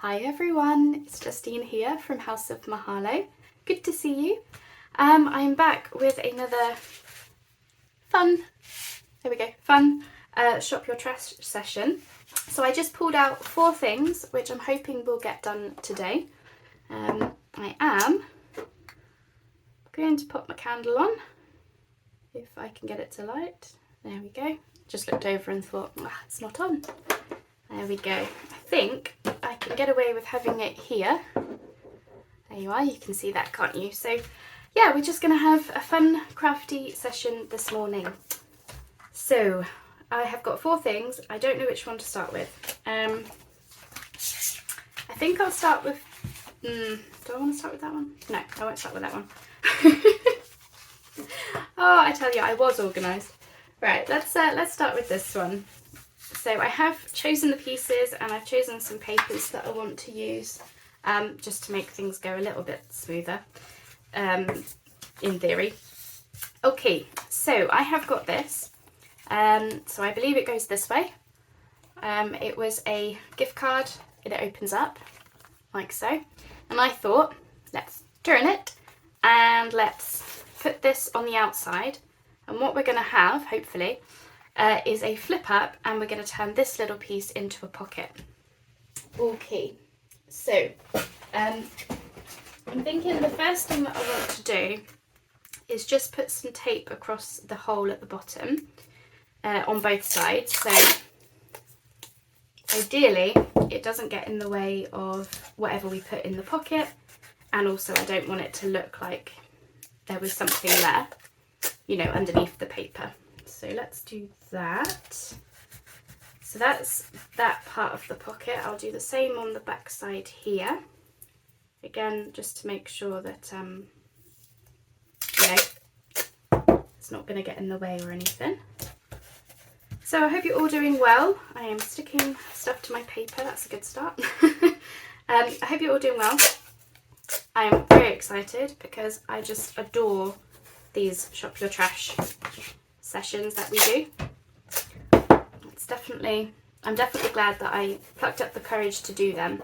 Hi everyone, it's Justine here from House of Mahalo. Good to see you. I'm back with another fun Shop Your Trash session. So I just pulled out 4 things which I'm hoping will get done today. I am going to put my candle on, if I can get it to light. There we go. Just looked over and thought, it's not on. There we go. I think I can get away with having it here. There you are, you can see that, can't you? So yeah, we're just going to have a fun crafty session this morning. So I have got 4 things. I don't know which one to start with. I think I'll start with, do I want to start with that one? No, I won't start with that one. Oh, I tell you, I was organised. Right, let's start with this one. So I have chosen the pieces and I've chosen some papers that I want to use just to make things go a little bit smoother, in theory. Okay, so I have got this. So I believe it goes this way. It was a gift card and it opens up like so. And I thought, let's turn it and let's put this on the outside. And what we're going to have, hopefully, is a flip up, and we're going to turn this little piece into a pocket. Okay, so I'm thinking the first thing that I want to do is just put some tape across the hole at the bottom on both sides, so ideally it doesn't get in the way of whatever we put in the pocket, and also I don't want it to look like there was something there, you know, underneath the paper. So let's do that. So that's that part of the pocket. I'll do the same on the back side here. Again, just to make sure that it's not going to get in the way or anything. So I hope you're all doing well. I am sticking stuff to my paper. That's a good start. I hope you're all doing well. I am very excited because I just adore these Shop Your Trash sessions that we do. I'm definitely glad that I plucked up the courage to do them.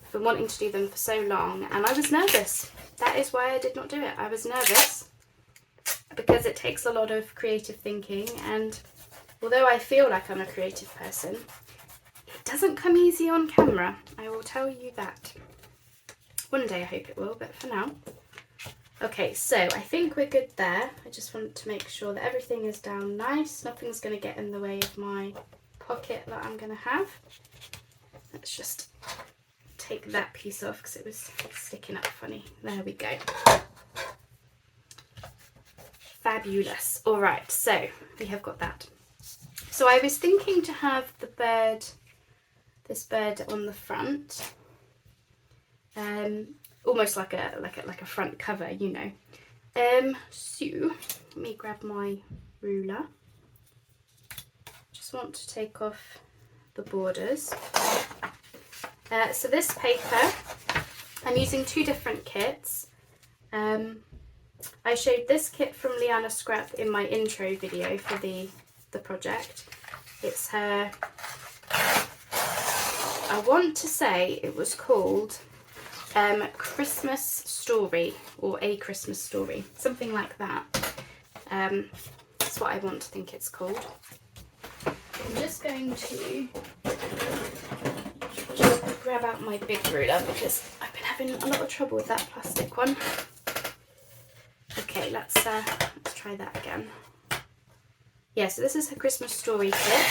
I've been wanting to do them for so long and I was nervous. That is why I did not do it. I was nervous because it takes a lot of creative thinking, and although I feel like I'm a creative person, it doesn't come easy on camera. I will tell you that. One day I hope it will, but for now. Okay, so I think we're good there. I just want to make sure that everything is down nice. Nothing's going to get in the way of my pocket that I'm going to have. Let's just take that piece off because it was sticking up funny. There we go. Fabulous. All right, so we have got that. So I was thinking to have this bird on the front. Almost like a front cover, you know. So let me grab my ruler. Just want to take off the borders. So this paper, I'm using 2 different kits. I showed this kit from Liana Scrap in my intro video for the project. It's her, I want to say it was called Christmas Story, or A Christmas Story, something like that. That's what I want to think it's called. I'm just going to just grab out my big ruler because I've been having a lot of trouble with that plastic one. Okay, let's try that again. Yeah, so this is her Christmas Story kit.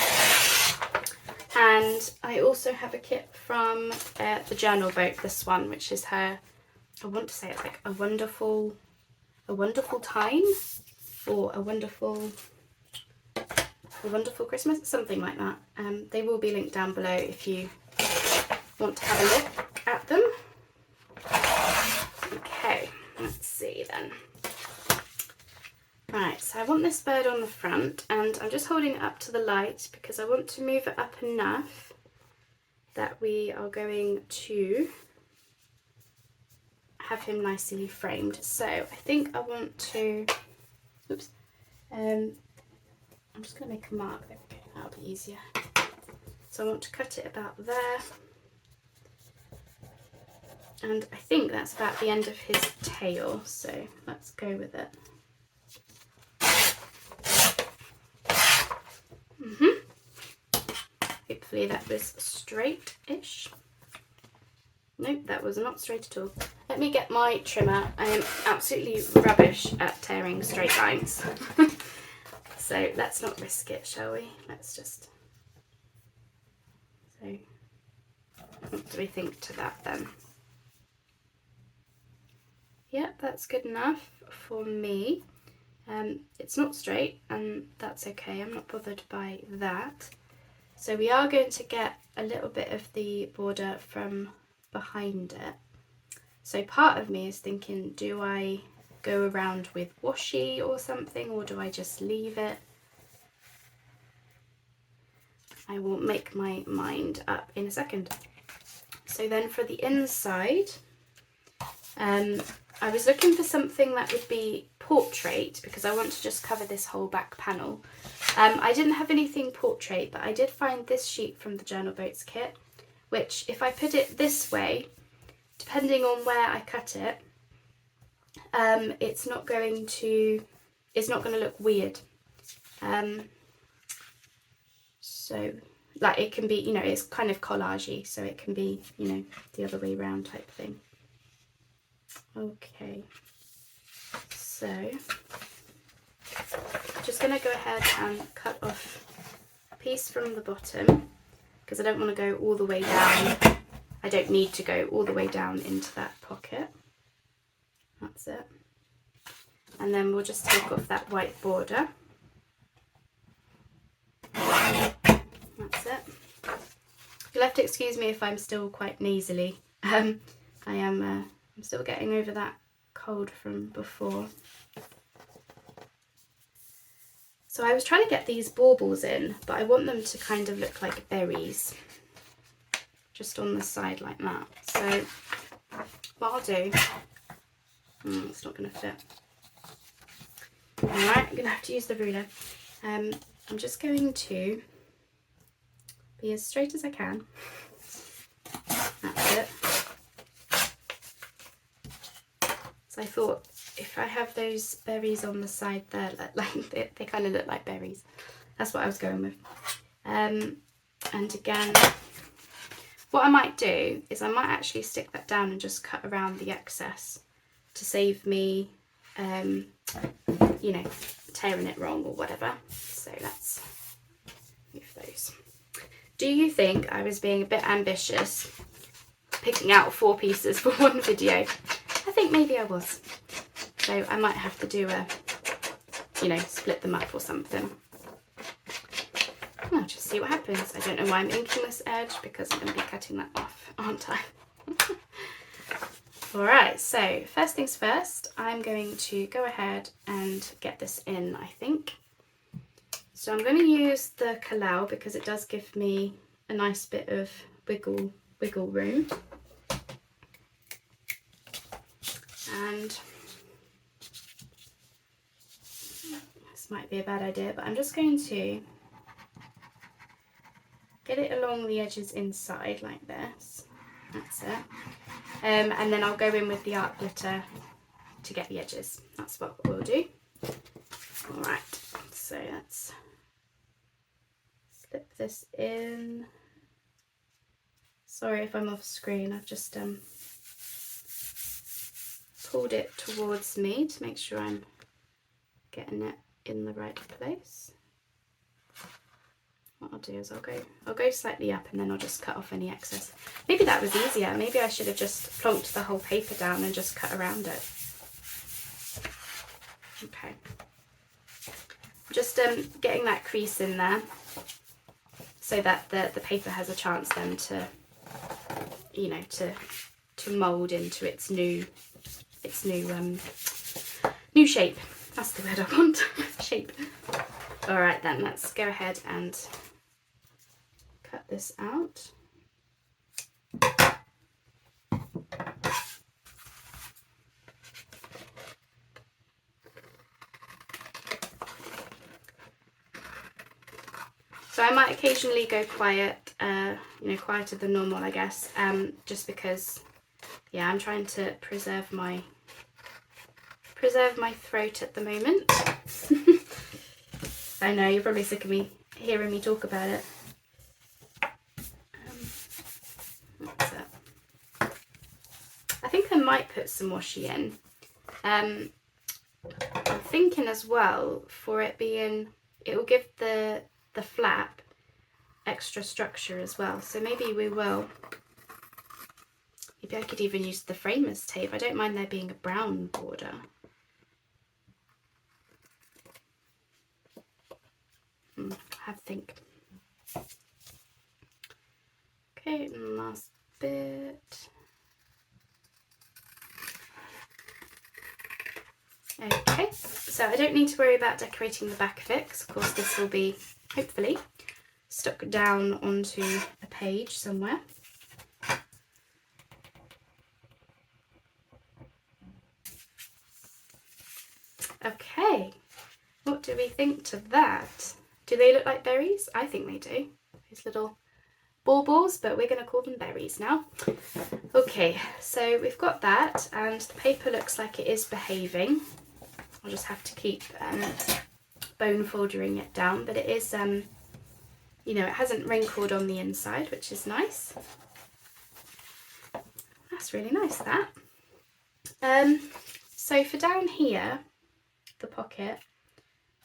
And I also have a kit from the Journal Boat, this one, which is her, I want to say it's like a wonderful time, or a wonderful Christmas, something like that. They will be linked down below if you want to have a look at them. Okay, let's see then. Right, so I want this bird on the front, and I'm just holding it up to the light because I want to move it up enough that we are going to have him nicely framed. So I think I want to, oops, I'm just going to make a mark. There we go, that'll be easier. So I want to cut it about there. And I think that's about the end of his tail, so let's go with it. Hopefully that was straight-ish. Nope, that was not straight at all. Let me get my trimmer. I am absolutely rubbish at tearing straight lines. So let's not risk it, shall we? Let's just... So, what do we think to that then? Yep, that's good enough for me. It's not straight, and that's okay. I'm not bothered by that. So we are going to get a little bit of the border from behind it. So part of me is thinking, do I go around with washi or something, or do I just leave it? I will make my mind up in a second. So then for the inside, I was looking for something that would be portrait, because I want to just cover this whole back panel. I didn't have anything portrait, but I did find this sheet from the Journal Boats kit, which if I put it this way, depending on where I cut it, it's not going to look weird. So like it can be, you know, it's kind of collagey, so it can be, you know, the other way around type thing. Okay, so I'm just going to go ahead and cut off a piece from the bottom, because I don't want to go all the way down. I don't need to go all the way down into that pocket. That's it. And then we'll just take off that white border. That's it. You'll have to excuse me if I'm still quite nasally. I'm still getting over that cold from before. So I was trying to get these baubles in, but I want them to kind of look like berries, just on the side like that. So what I'll do, it's not going to fit. Alright, I'm going to have to use the ruler. I'm just going to be as straight as I can. That's it. So I thought, if I have those berries on the side there, like they kind of look like berries. That's what I was going with. And again, what I might do is I might actually stick that down and just cut around the excess to save me, you know, tearing it wrong or whatever. So let's move those. Do you think I was being a bit ambitious, picking out 4 pieces for one video? I think maybe I was. So I might have to do a, you know, split them up or something. I'll just see what happens. I don't know why I'm inking this edge, because I'm going to be cutting that off, aren't I? Alright, so first things first, I'm going to go ahead and get this in, I think. So I'm going to use the Kalau because it does give me a nice bit of wiggle room. And this might be a bad idea, but I'm just going to get it along the edges inside like this. That's it. And then I'll go in with the art glitter to get the edges. That's what we'll do. Alright, so let's slip this in. Sorry if I'm off screen, I've just pulled it towards me to make sure I'm getting it in the right place. What I'll do is I'll go slightly up, and then I'll just cut off any excess. Maybe that was easier. Maybe I should have just plonked the whole paper down and just cut around it. Okay. Just getting that crease in there so that the paper has a chance then to, you know, to mould into its new shape. That's the word I want. Shape. All right then, let's go ahead and cut this out. So I might occasionally go quiet, you know, quieter than normal, I guess, just because Yeah, I'm trying to preserve my throat at the moment. I know, you're probably sick of me hearing me talk about it. What's that? I think I might put some washi in. I'm thinking as well, for it being, it will give the flap extra structure as well. So maybe we will. Maybe I could even use the framers tape. I don't mind there being a brown border. Have a think. Okay, last bit. Okay, so I don't need to worry about decorating the back of it, 'cause of course this will be, hopefully, stuck down onto a page somewhere. Okay, what do we think to that? Do they look like berries? I think they do. These little baubles, but we're going to call them berries now. Okay, so we've got that, and the paper looks like it is behaving. I'll just have to keep bone foldering it down, but it is, you know, it hasn't wrinkled on the inside, which is nice. That's really nice, that. So for down here, the pocket,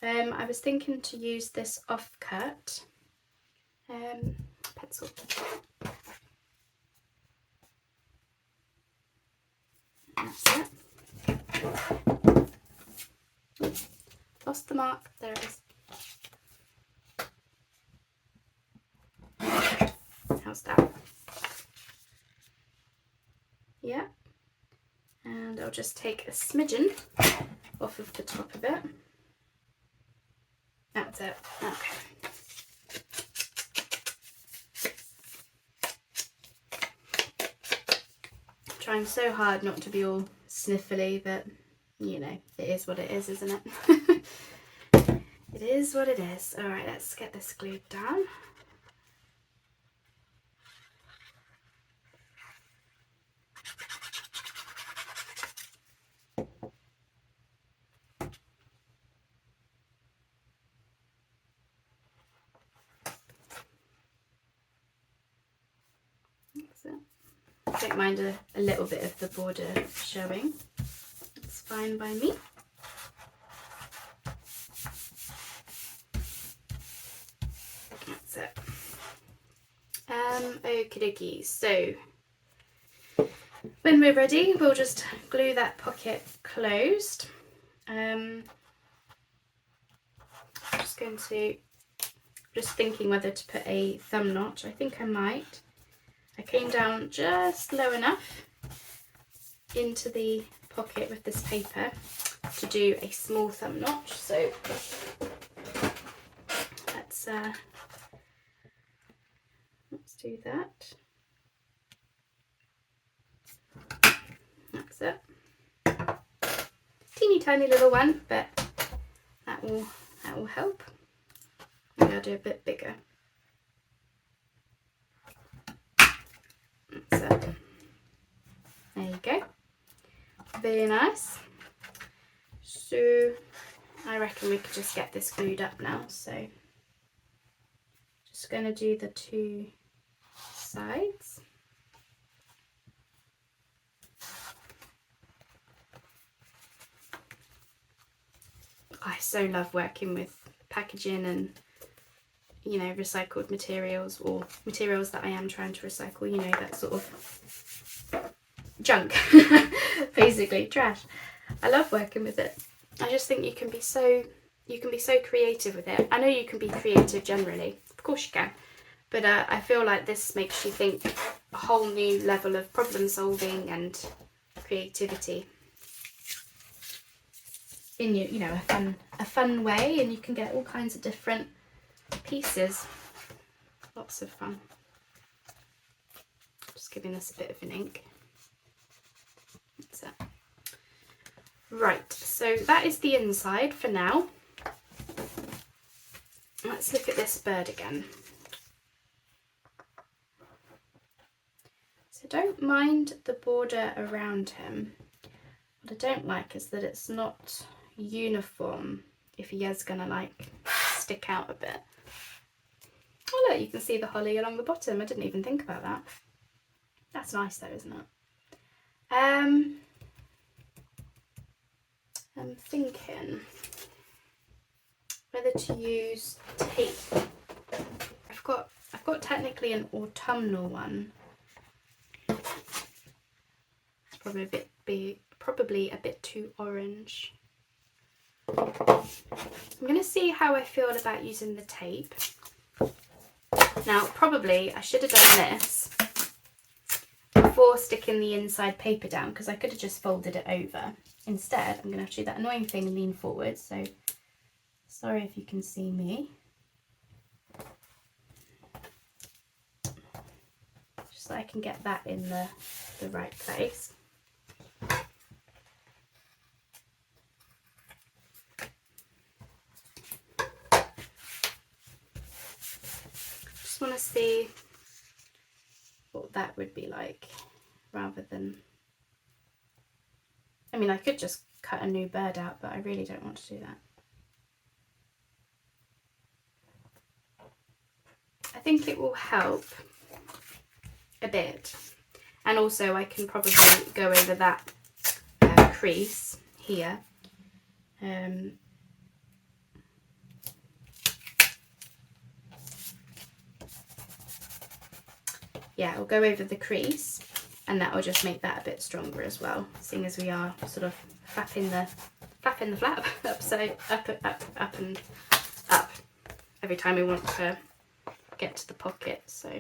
I was thinking to use this offcut pencil. That's it. Lost the mark. There it is. How's that? Yeah. And I'll just take a smidgen off of the top of it. That's it. Okay. I'm trying so hard not to be all sniffly, but you know, it is what it is, isn't it? It is what it is. Alright, let's get this glued down. That's it. Don't mind a little bit of the border showing. It's fine by me. That's it. Okie dokie. So when we're ready, we'll just glue that pocket closed. I'm just thinking whether to put a thumb notch. I think I might. I came down just low enough into the pocket with this paper to do a small thumb notch. So let's do that. That's it. Teeny tiny little one, but that will help. Maybe I'll do a bit bigger. That's it. There you go. Very nice. So I reckon we could just get this glued up now. So just going to do the two sides. I so love working with packaging and, you know, recycled materials, or materials that I am trying to recycle, you know, that sort of junk, basically trash. I love working with it. I just think you can be so creative with it. I know you can be creative generally, of course you can, but I feel like this makes you think a whole new level of problem solving and creativity in you know, a fun way, and you can get all kinds of different pieces. Lots of fun. Just giving this a bit of an ink. That's it. Right, so that is the inside for now. Let's look at this bird again. So I don't mind the border around him. What I don't like is that it's not uniform if he is gonna like stick out a bit. Oh look, you can see the holly along the bottom. I didn't even think about that. That's nice though, isn't it? I'm thinking whether to use tape. I've got technically an autumnal one. It's probably a bit too orange. I'm going to see how I feel about using the tape. Now, probably I should have done this before sticking the inside paper down, because I could have just folded it over. Instead, I'm going to have to do that annoying thing and lean forward, so sorry if you can see me. Just so I can get that in the right place. Just want to see what that would be like, rather than, I mean, I could just cut a new bird out, but I really don't want to do that. I think it will help a bit, and also I can probably go over that crease here. Yeah, I'll go over the crease, and that will just make that a bit stronger as well, seeing as we are sort of flapping the flap upside up and up every time we want to get to the pocket. So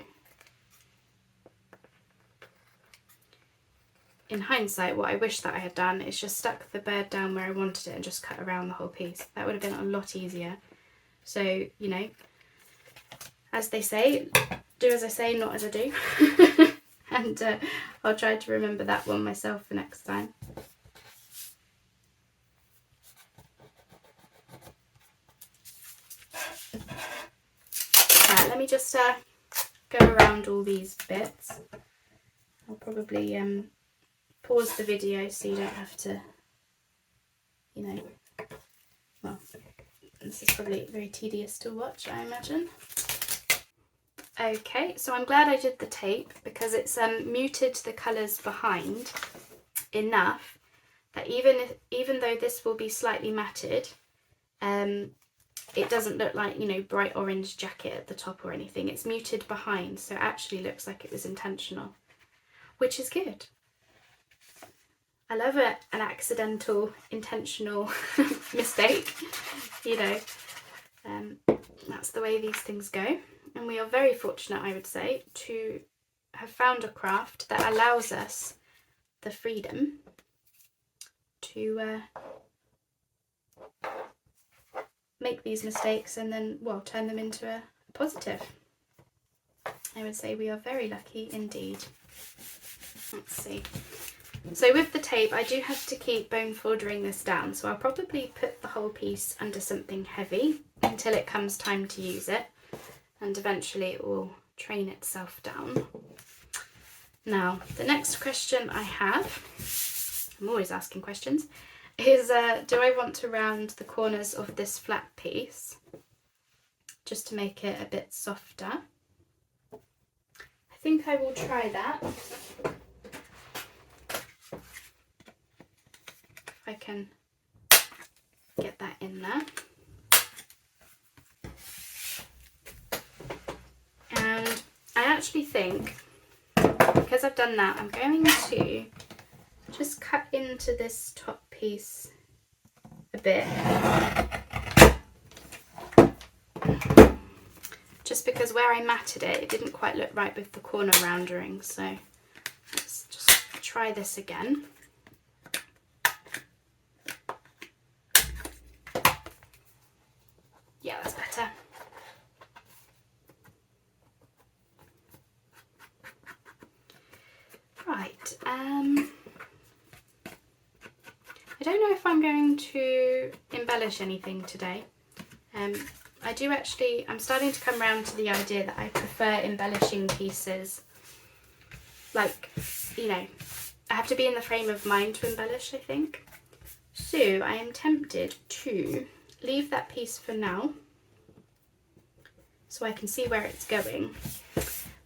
in hindsight, what I wish that I had done is just stuck the bird down where I wanted it and just cut around the whole piece. That would have been a lot easier. So, you know, as they say, do as I say, not as I do. And I'll try to remember that one myself for next time. Right, let me just go around all these bits. I'll probably pause the video so you don't have to, you know, well, this is probably very tedious to watch, I imagine. Okay, so I'm glad I did the tape, because it's muted the colours behind enough that even though this will be slightly matted, it doesn't look like, you know, bright orange jacket at the top or anything. It's muted behind, so it actually looks like it was intentional, which is good. I love an accidental, intentional mistake, you know. That's the way these things go. And we are very fortunate, I would say, to have found a craft that allows us the freedom to make these mistakes and then, well, turn them into a positive. I would say we are very lucky indeed. Let's see. So with the tape, I do have to keep bone foldering this down, so I'll probably put the whole piece under something heavy until it comes time to use it, and eventually it will train itself down. Now, the next question I have, I'm always asking questions, is do I want to round the corners of this flat piece just to make it a bit softer? I think I will try that. If I can get that in there. And I actually think, because I've done that, I'm going to just cut into this top piece a bit. Just because where I matted it, it didn't quite look right with the corner roundering. So let's just try this again. Yeah, that's better. Right, I don't know if I'm going to embellish anything today. I'm starting to come around to the idea that I prefer embellishing pieces like, you know, I have to be in the frame of mind to embellish, I think. So I am tempted to leave that piece for now so I can see where it's going.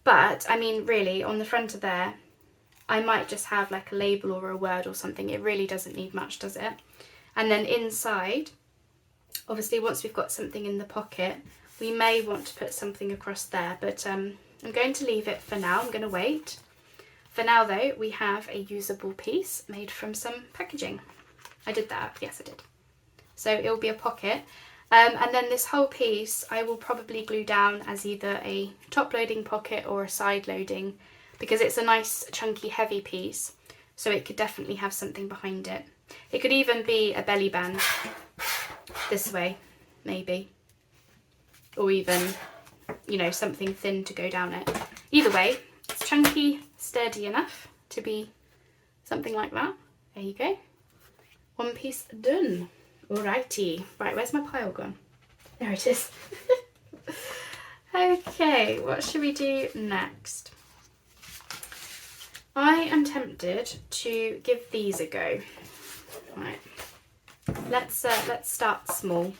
But I mean, really, on the front of there, I might just have like a label or a word or something. It really doesn't need much, does it? And then inside, obviously once we've got something in the pocket, we may want to put something across there, but I'm going to leave it for now. I'm going to wait. For now though, we have a usable piece made from some packaging. I did that, yes I did. So it will be a pocket. And then this whole piece I will probably glue down as either a top loading pocket or a side loading, because it's a nice chunky heavy piece, so it could definitely have something behind it. It could even be a belly band this way, maybe, or even, you know, something thin to go down it. Either way, it's chunky, sturdy enough to be something like that. There you go. One piece done. Alrighty. Right, where's my pile gone? There it is. Okay, what should we do next? I am tempted to give these a go. Right. Let's start small.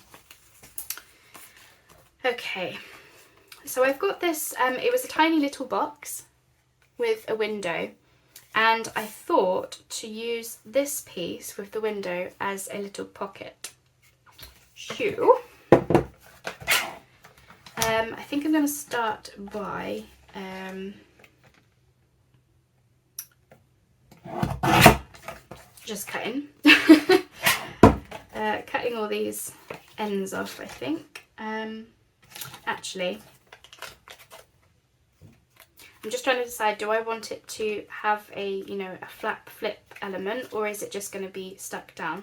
Okay. So I've got this, it was a tiny little box with a window, and I thought to use this piece with the window as a little pocket. So, I think I'm going to start by just cutting. Cutting all these ends off, I think. Actually, I'm just trying to decide, do I want it to have a, you know, a flap flip element, or is it just going to be stuck down?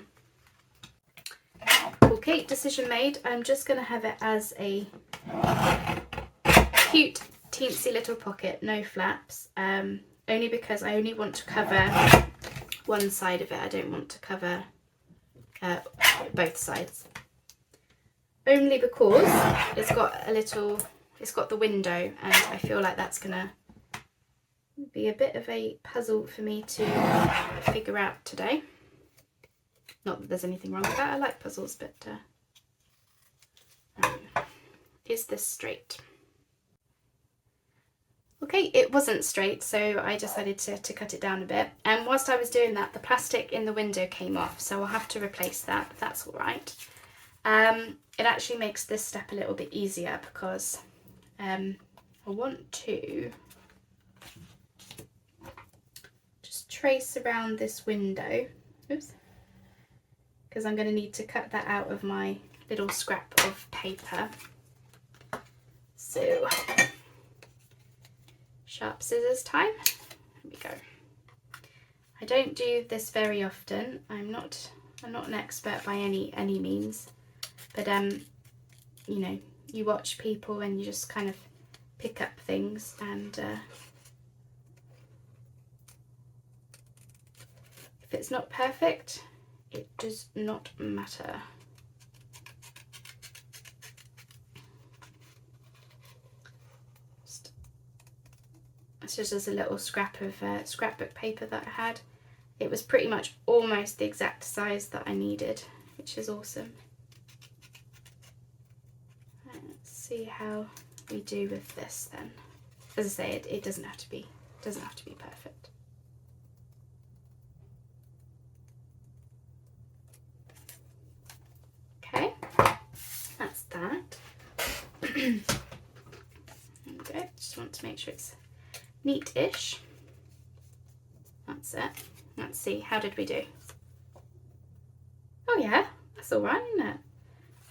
Okay, decision made. I'm just going to have it as a cute teensy little pocket, no flaps, only because I only want to cover one side of it. I don't want to cover both sides. Only because it's got a little, it's got the window, and I feel like that's gonna be a bit of a puzzle for me to figure out today. Not that there's anything wrong with that, I like puzzles, but is this straight? Okay, it wasn't straight, so I decided to cut it down a bit. And whilst I was doing that, the plastic in the window came off, so I'll have to replace that, but that's all right. It actually makes this step a little bit easier because I want to just trace around this window. Oops. Because I'm going to need to cut that out of my little scrap of paper. So, sharp scissors time. Here we go. I don't do this very often. I'm not an expert by any means, but you know, you watch people and you just kind of pick up things, and if it's not perfect, it does not matter. It's just a little scrap of scrapbook paper that I had. It was pretty much almost the exact size that I needed, which is awesome. Right, let's see how we do with this then. As I say, it doesn't have to be perfect. Okay, that's that. Okay, just want to make sure it's neat-ish. That's it. Let's see, how did we do? Oh yeah, that's all right, isn't it?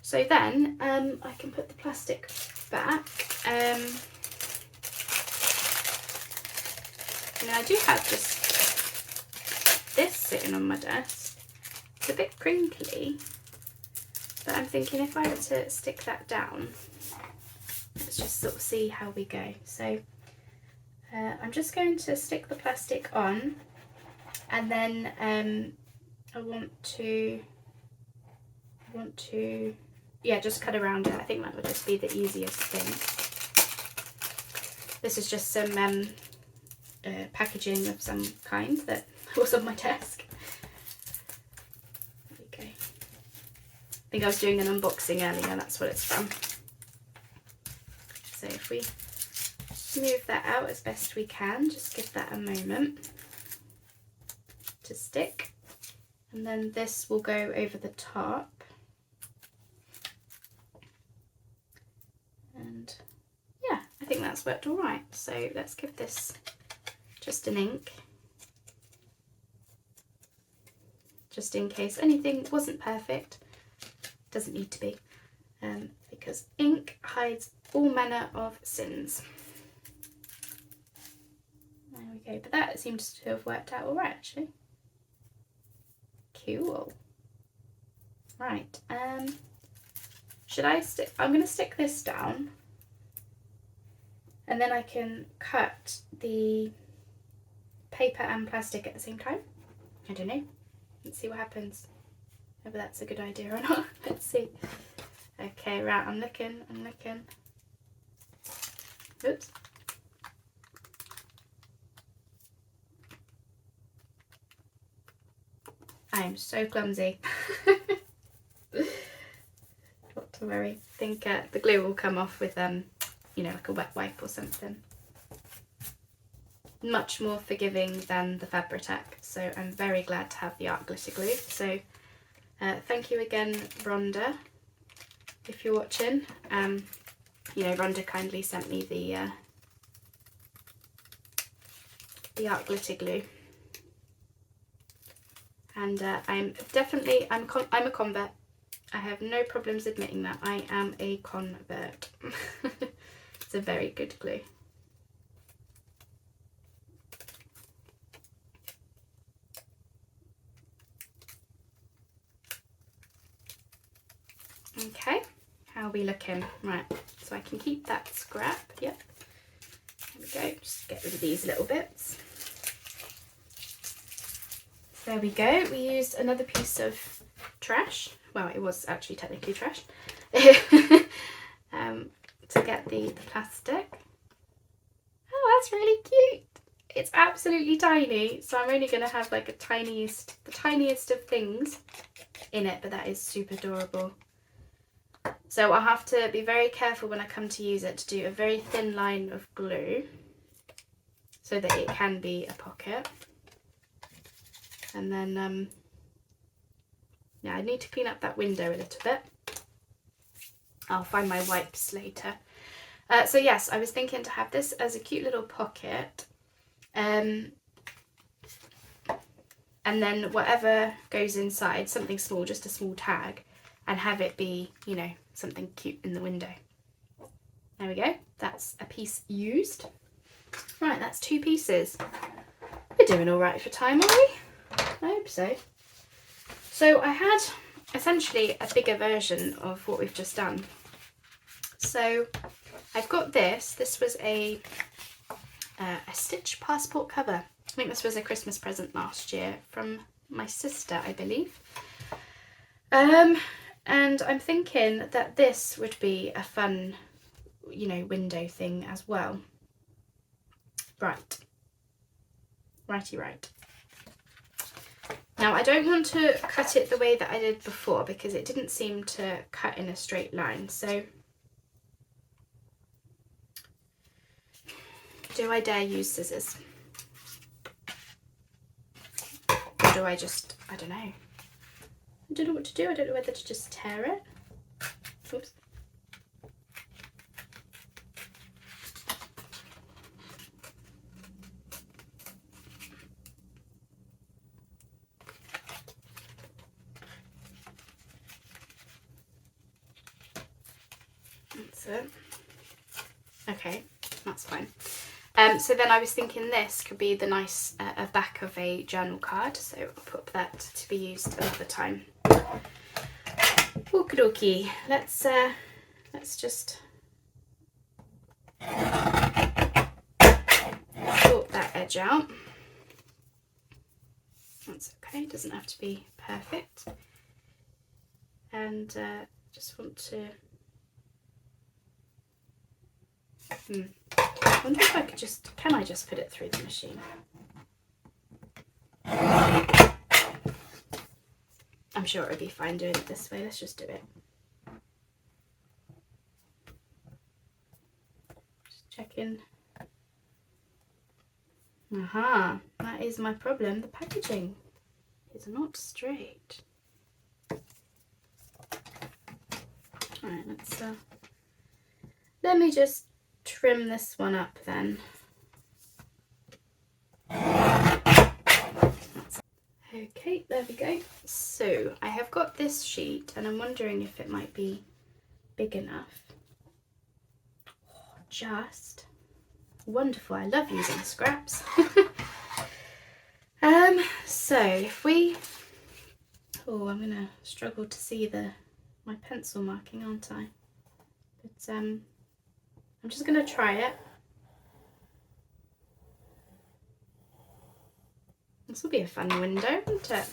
So then I can put the plastic back. I mean, I do have just this sitting on my desk. It's a bit crinkly, but I'm thinking if I were to stick that down, let's just sort of see how we go. So I'm just going to stick the plastic on, and then I want to yeah, just cut around it. I think that would just be the easiest thing. This is just some packaging of some kind that was on my desk. There we go. I think I was doing an unboxing earlier, that's what it's from. So if we move that out as best we can, just give that a moment to stick. And then this will go over the top. And yeah, I think that's worked all right. So let's give this just an ink, just in case anything wasn't perfect. Doesn't need to be, because ink hides all manner of sins. There we go, but that seems to have worked out all right actually. Cool. Right, should I stick, I'm going to stick this down and then I can cut the paper and plastic at the same time. I don't know, let's see what happens, whether that's a good idea or not. Let's see. Okay, right, I'm looking. Oops. I am so clumsy. Not to worry. I think the glue will come off with you know, like a wet wipe or something. Much more forgiving than the Fabri-Tac, so I'm very glad to have the art glitter glue. So thank you again, Rhonda, if you're watching. You know, Rhonda kindly sent me the art glitter glue. And I'm a convert. I have no problems admitting that. I am a convert. It's a very good glue. Okay, how are we looking? Right, so I can keep that scrap. Yep. There we go. Just get rid of these little bits. There we go. We used another piece of trash. Well, it was actually technically trash. To get the plastic. Oh, that's really cute. It's absolutely tiny, so I'm only going to have like the tiniest of things in it, but that is super adorable. So I'll have to be very careful when I come to use it to do a very thin line of glue so that it can be a pocket. And then, yeah, I need to clean up that window a little bit. I'll find my wipes later. So yes, I was thinking to have this as a cute little pocket. And then whatever goes inside, something small, just a small tag, and have it be, you know, something cute in the window. There we go. That's a piece used. Right, that's 2 pieces. We're doing all right for time, are we? I hope so. So I had essentially a bigger version of what we've just done. So I've got this. This was a Stitch passport cover. I think this was a Christmas present last year from my sister, I believe. And I'm thinking that this would be a fun, you know, window thing as well. Right. Righty right. Now I don't want to cut it the way that I did before because it didn't seem to cut in a straight line. So do I dare use scissors? Or do I just, I don't know. I don't know what to do. I don't know whether to just tear it. Oops. That's it. Okay, that's fine. So then I was thinking this could be the nice back of a journal card, so I'll put that to be used another time. Okie dokie. Let's just sort that edge out. That's okay, doesn't have to be perfect. And just want to wonder if I could just, can I just put it through the machine? I'm sure it would be fine doing it this way. Let's just do it. Just checking. Aha, that is my problem. The packaging is not straight. Alright, let me just trim this one up then. Okay, there we go. So I have got this sheet and I'm wondering if it might be big enough. Oh, just wonderful. I love using scraps. So if we, oh, I'm gonna struggle to see my pencil marking, aren't I? But I'm just gonna try it. This will be a fun window, won't it?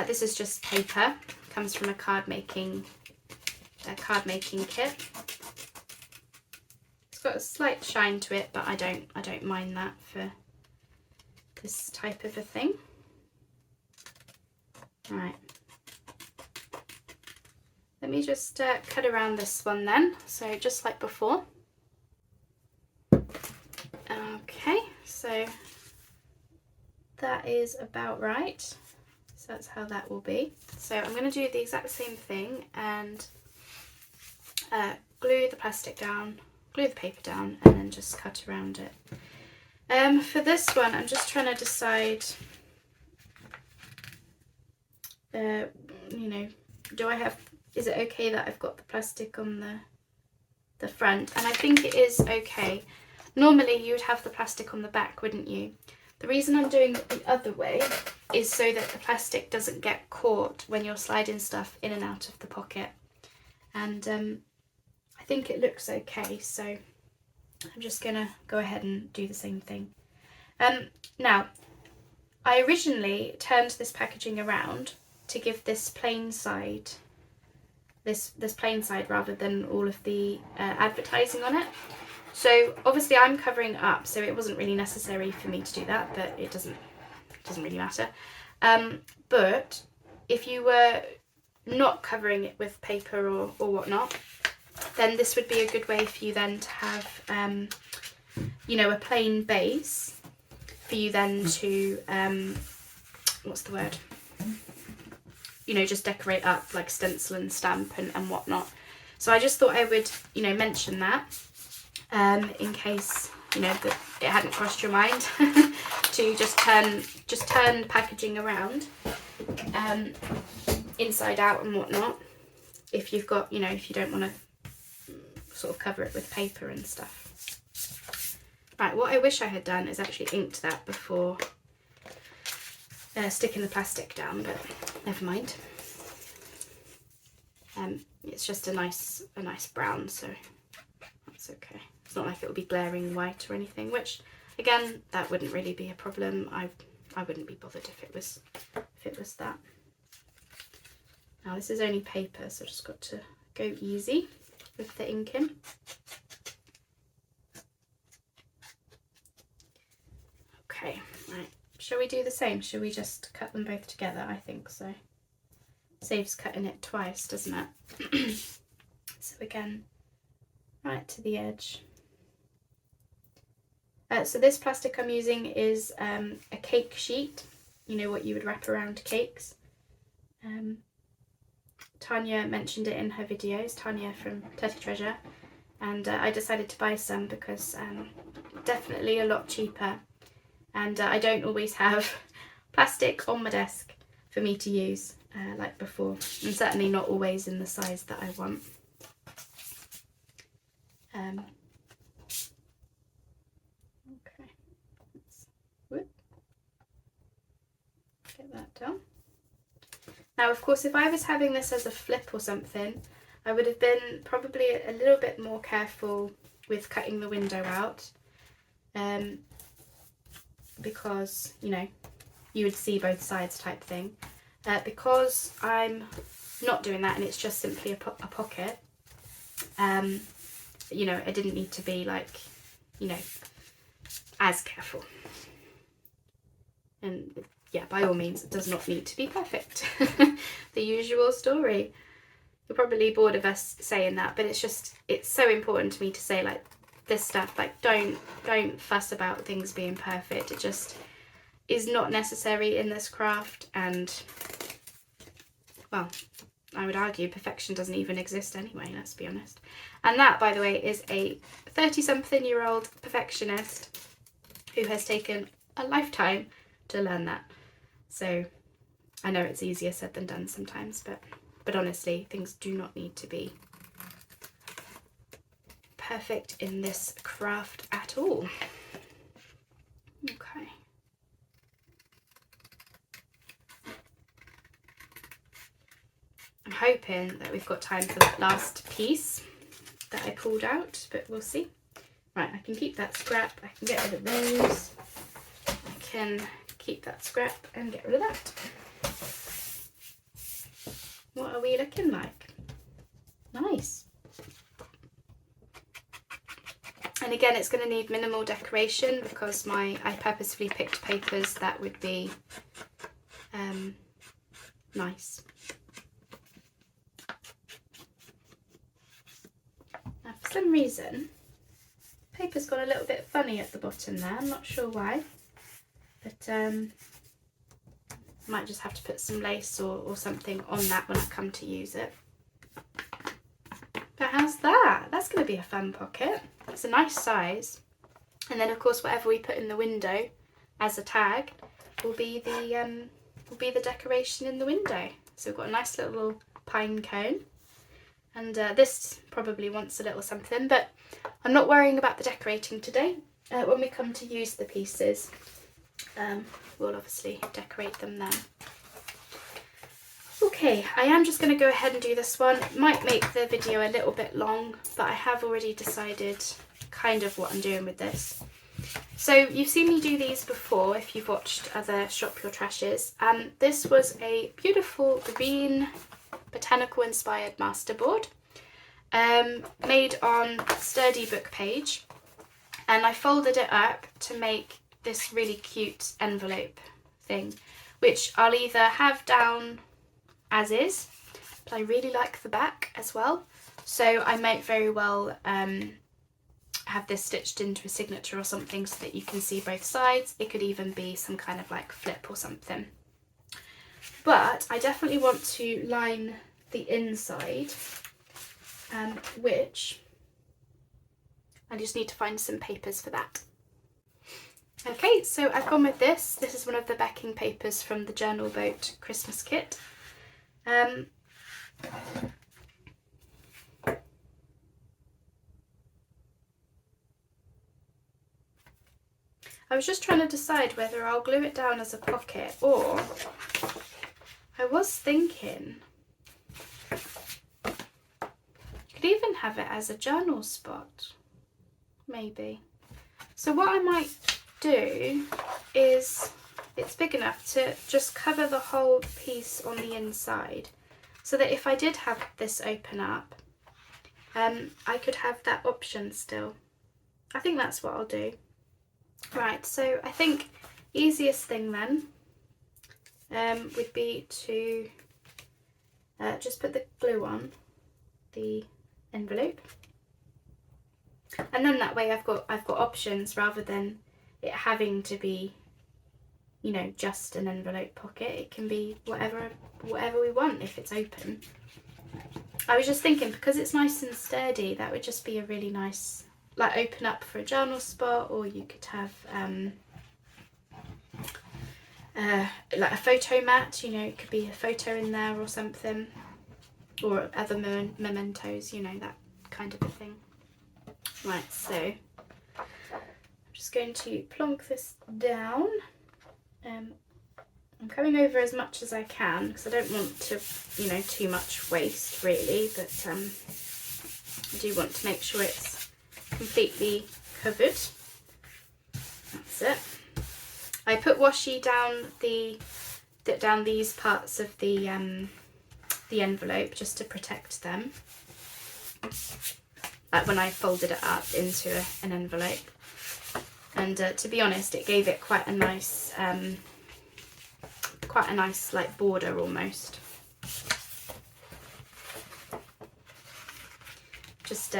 This is just paper. Comes from a card making kit. It's got a slight shine to it, but I don't mind that for this type of a thing. Right. Let me just cut around this one then. So just like before. Okay, so that is about right. So that's how that will be. So I'm going to do the exact same thing and glue the plastic down, glue the paper down, and then just cut around it. For this one, I'm just trying to decide, you know, is it okay that I've got the plastic on the front? And I think it is okay. Normally you would have the plastic on the back, wouldn't you? The reason I'm doing it the other way is so that the plastic doesn't get caught when you're sliding stuff in and out of the pocket. And I think it looks okay, so I'm just going to go ahead and do the same thing. Now, I originally turned this packaging around to give this plain side, this plain side rather than all of the advertising on it. So obviously I'm covering it up, so it wasn't really necessary for me to do that, but it doesn't really matter. But if you were not covering it with paper or whatnot, then this would be a good way for you then to have, you know, a plain base for you then to, what's the word? You know, just decorate up, like stencil and stamp and whatnot. So I just thought I would, you know, mention that. In case, you know, that it hadn't crossed your mind to just turn the packaging around inside out and whatnot, if you've got, you know, if you don't want to sort of cover it with paper and stuff. Right, what I wish I had done is actually inked that before sticking the plastic down, but never mind. It's just a nice brown, so that's okay. It's not like it will be glaring white or anything, which again, that wouldn't really be a problem. I wouldn't be bothered if it was that. Now this is only paper, so I've just got to go easy with the inking. Okay, right. Shall we do the same? Shall we just cut them both together? I think so. Saves cutting it twice, doesn't it? So again, right to the edge. So this plastic I'm using is a cake sheet, you know, what you would wrap around cakes. Tanya mentioned it in her videos, Tanya from Tutty Treasure, and I decided to buy some because definitely a lot cheaper, and I don't always have plastic on my desk for me to use like before, and certainly not always in the size that I want. Okay, let's get that done. Now, of course, if I was having this as a flip or something, I would have been probably a little bit more careful with cutting the window out, because, you know, you would see both sides type thing. Because I'm not doing that and it's just simply a pocket, you know, I didn't need to be like, you know, as careful. And yeah, by all means, it does not need to be perfect. The usual story. You're probably bored of us saying that, but it's just, it's so important to me to say like this stuff, like don't fuss about things being perfect. It just is not necessary in this craft, and well, I would argue perfection doesn't even exist anyway, let's be honest. And that, by the way, is a 30-something-year-old perfectionist who has taken a lifetime to learn that. So I know it's easier said than done sometimes, but honestly, things do not need to be perfect in this craft at all. Okay. I'm hoping that we've got time for that last piece that I pulled out, but we'll see. Right, I can keep that scrap, I can get rid of those. I can keep that scrap and get rid of that. What are we looking like? Nice. And again, it's going to need minimal decoration because I purposefully picked papers that would be nice. Now, for some reason, paper's got a little bit funny at the bottom there. I'm not sure why, but might just have to put some lace or something on that when I come to use it. But how's that? That's going to be a fun pocket. It's a nice size. And then of course whatever we put in the window as a tag will be the decoration in the window. So we've got a nice little pine cone. And this probably wants a little something, but I'm not worrying about the decorating today. When we come to use the pieces, we'll obviously decorate them then. Okay, I am just going to go ahead and do this one. It might make the video a little bit long, but I have already decided kind of what I'm doing with this. So you've seen me do these before if you've watched other Shop Your Trashes. This was a beautiful green botanical inspired masterboard made on sturdy book page, and I folded it up to make this really cute envelope thing, which I'll either have down as is, but I really like the back as well, so I might very well have this stitched into a signature or something so that you can see both sides. It could even be some kind of like flip or something, but I definitely want to line the inside, which I just need to find some papers for that. Okay, so I've gone with this. This is one of the backing papers from the Journal Boat Christmas kit. I was just trying to decide whether I'll glue it down as a pocket, or I was thinking I could even have it as a journal spot, maybe. So what I might do is, it's big enough to just cover the whole piece on the inside, so that if I did have this open up, I could have that option still. I think that's what I'll do. Right, so I think easiest thing then would be to just put the glue on the envelope, and then that way I've got options rather than it having to be, you know, just an envelope pocket. It can be whatever we want if it's open. I was just thinking, because it's nice and sturdy, that would just be a really nice, like, open up for a journal spot, or you could have like a photo mat, you know, it could be a photo in there or something, or other mementos, you know, that kind of a thing. Right, so I'm just going to plonk this down. I'm coming over as much as I can because I don't want to, you know, too much waste really, but I do want to make sure it's completely covered. That's it. I put washi down these parts of the the envelope just to protect them, like when I folded it up into an envelope. And to be honest, it gave it quite a nice like border almost. Just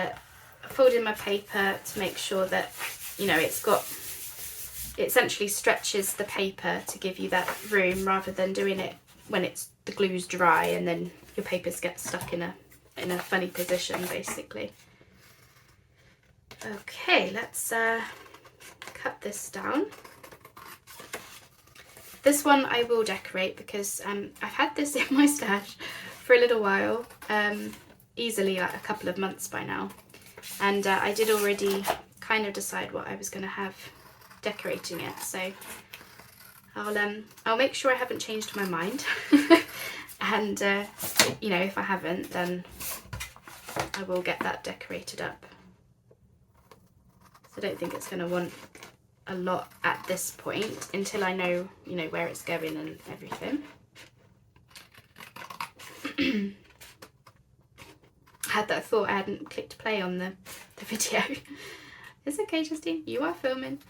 folding my paper to make sure that, you know, it essentially stretches the paper to give you that room, rather than doing it when the glue's dry and then your papers get stuck in a funny position basically. Okay, let's cut this down. This one I will decorate because I've had this in my stash for a little while, easily like a couple of months by now, and I did already kind of decide what I was going to have decorating it, so I'll make sure I haven't changed my mind and you know, if I haven't, then I will get that decorated up. So I don't think it's going to want a lot at this point until I know, you know, where it's going and everything. I had that thought, I hadn't clicked play on the video. It's okay, Justine, you are filming.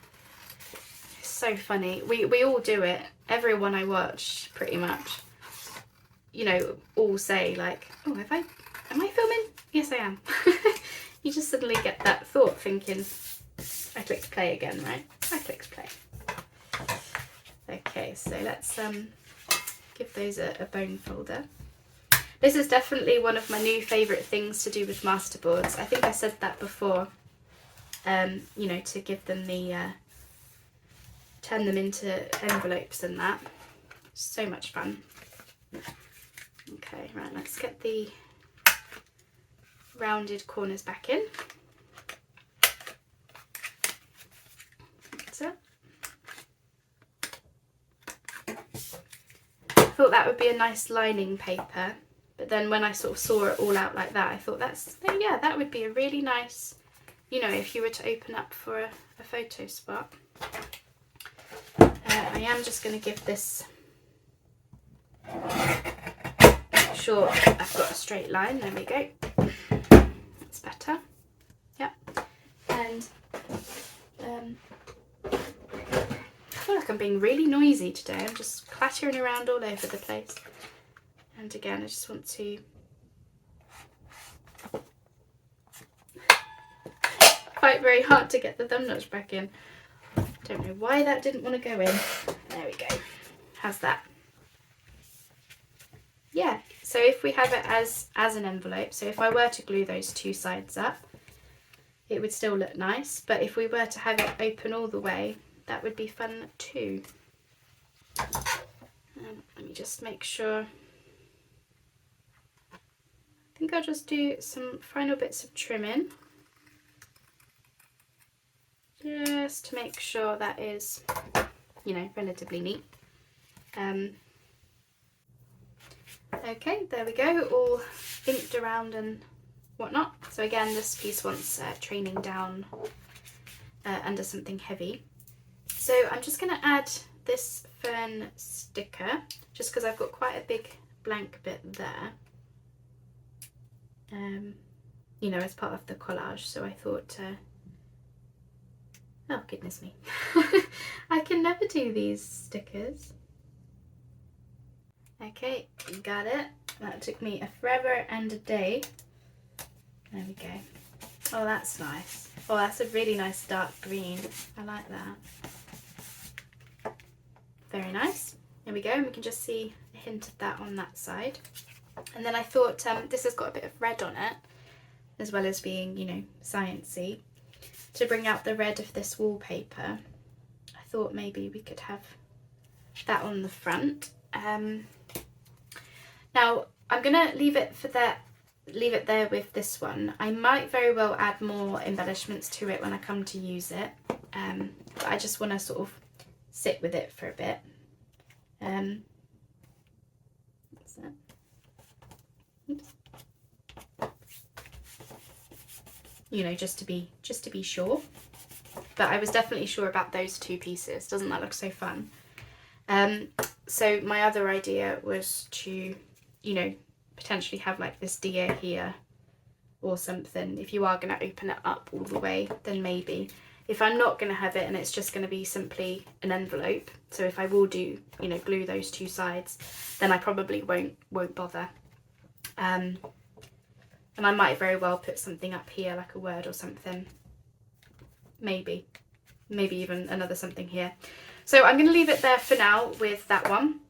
It's so funny. We all do it. Everyone I watch, pretty much, you know, all say like, oh, am I filming? Yes, I am. You just suddenly get that thought thinking, I clicked play again, right? I clicked play. Okay, so let's give those a bone folder. This is definitely one of my new favourite things to do with masterboards. I think I said that before. You know, to give them the turn them into envelopes and that. So much fun. Okay, right, let's get the rounded corners back in. That's it. I thought that would be a nice lining paper, but then when I sort of saw it all out like that, I thought yeah, that would be a really nice, you know, if you were to open up for a photo spot. I am just going to give this, make sure I've got a straight line. There we go. That's better. Yep. And I feel like I'm being really noisy today. I'm just clattering around all over the place. And again, I just want to quite very hard to get the thumb notch back in. Don't know why that didn't want to go in. There we go. How's that? Yeah, so if we have it as an envelope, so if I were to glue those two sides up, it would still look nice, but if we were to have it open all the way, that would be fun too. Let me just make sure. I think I'll just do some final bits of trimming, just to make sure that is, you know, relatively neat. Okay, there we go, all inked around and whatnot. So again, this piece wants training down under something heavy. So I'm just going to add this fern sticker, just because I've got quite a big blank bit there, you know, as part of the collage. So I thought, oh goodness me, I can never do these stickers. Okay, got it. That took me a forever and a day. There we go. Oh, that's nice. Oh, that's a really nice dark green. I like that. Very nice. There we go, and we can just see a hint of that on that side. And then I thought this has got a bit of red on it, as well as being, you know, sciencey. To bring out the red of this wallpaper, I thought maybe we could have that on the front. Now I'm gonna leave it there with this one. I might very well add more embellishments to it when I come to use it, but I just want to sort of sit with it for a bit. What's that? Oops. You know, just to be sure. But I was definitely sure about those two pieces. Doesn't that look so fun? So my other idea was to, you know, potentially have like this deer here or something. If you are going to open it up all the way, then maybe. If I'm not going to have it and it's just going to be simply an envelope, so if I will do, you know, glue those two sides, then I probably won't bother. And I might very well put something up here, like a word or something. Maybe even another something here. So I'm going to leave it there for now with that one.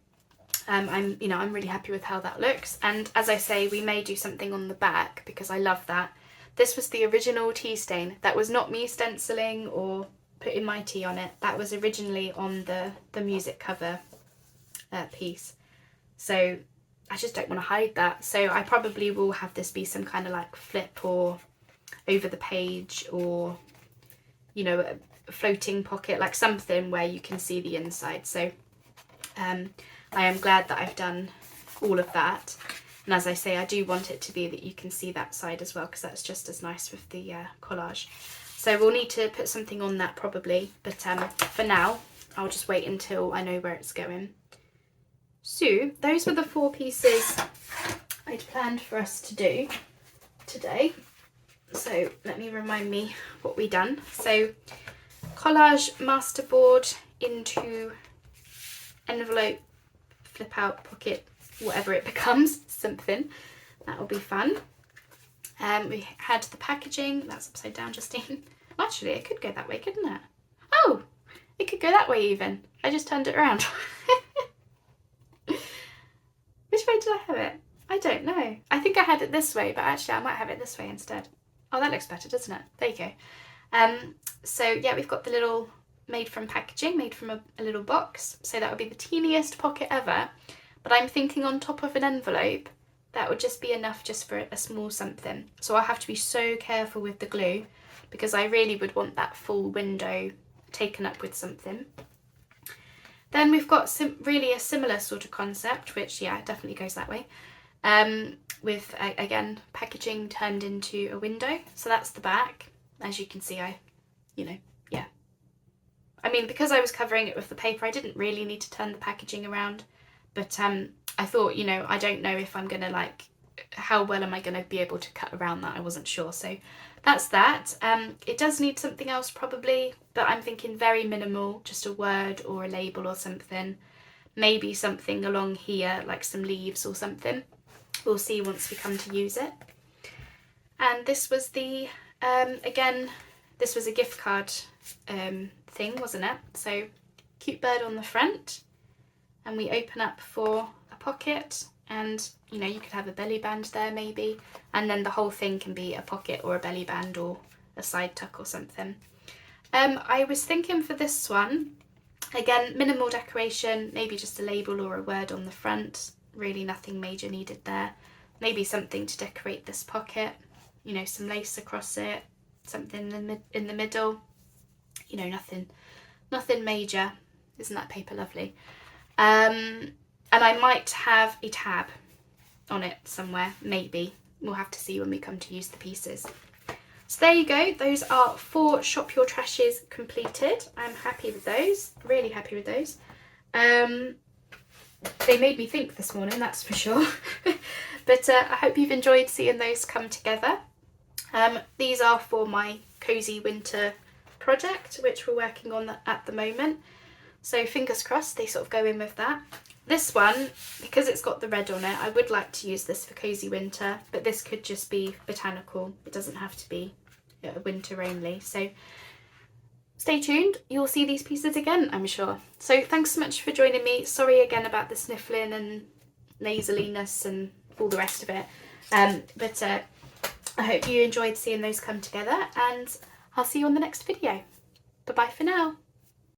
I'm really happy with how that looks. And as I say, we may do something on the back because I love that. This was the original tea stain. That was not me stenciling or putting my tea on it. That was originally on the music cover piece. So I just don't want to hide that. So I probably will have this be some kind of like flip or over the page, or, you know, a floating pocket, like something where you can see the inside. So I am glad that I've done all of that. And as I say, I do want it to be that you can see that side as well, because that's just as nice with the collage. So we'll need to put something on that probably, but for now, I'll just wait until I know where it's going. So those were the 4 pieces I'd planned for us to do today. So let me remind me what we done. So collage masterboard into envelope, flip out, pocket, whatever it becomes, something. That will be fun. We had the packaging. That's upside down, Justine. Well, actually, it could go that way, couldn't it? Oh, it could go that way even. I just turned it around. Which way did I have it? I don't know. I think I had it this way, but actually I might have it this way instead. Oh, that looks better, doesn't it? There you go. So yeah, we've got the little made from packaging, made from a little box. So that would be the teeniest pocket ever. But I'm thinking on top of an envelope, that would just be enough just for a small something. So I'll have to be so careful with the glue, because I really would want that full window taken up with something. Then we've got really a similar sort of concept, which, yeah, definitely goes that way. With, again, packaging turned into a window. So that's the back. As you can see, yeah. I mean, because I was covering it with the paper, I didn't really need to turn the packaging around. But I thought, you know, I don't know if I'm going to, how well am I going to be able to cut around that? I wasn't sure. So that's that. It does need something else probably, but I'm thinking very minimal, just a word or a label or something. Maybe something along here, like some leaves or something. We'll see once we come to use it. And this was the, again, this was a gift card thing, wasn't it? So cute bird on the front. And we open up for a pocket, and you know, you could have a belly band there maybe, and then the whole thing can be a pocket or a belly band or a side tuck or something. I was thinking for this one, again, minimal decoration, maybe just a label or a word on the front, really nothing major needed there. Maybe something to decorate this pocket, you know, some lace across it, something in the middle, you know, nothing major. Isn't that paper lovely? And I might have a tab on it somewhere, maybe. We'll have to see when we come to use the pieces. So there you go. Those are 4 Shop Your Trashes completed. I'm happy with those. Really happy with those. They made me think this morning, that's for sure. But I hope you've enjoyed seeing those come together. These are for my Cosy Winter project, which we're working on at the moment. So fingers crossed they sort of go in with that. This one, because it's got the red on it, I would like to use this for Cosy Winter, but this could just be botanical. It doesn't have to be winter only. So stay tuned. You'll see these pieces again, I'm sure. So thanks so much for joining me. Sorry again about the sniffling and nasaliness and all the rest of it. But I hope you enjoyed seeing those come together, and I'll see you on the next video. Bye-bye for now.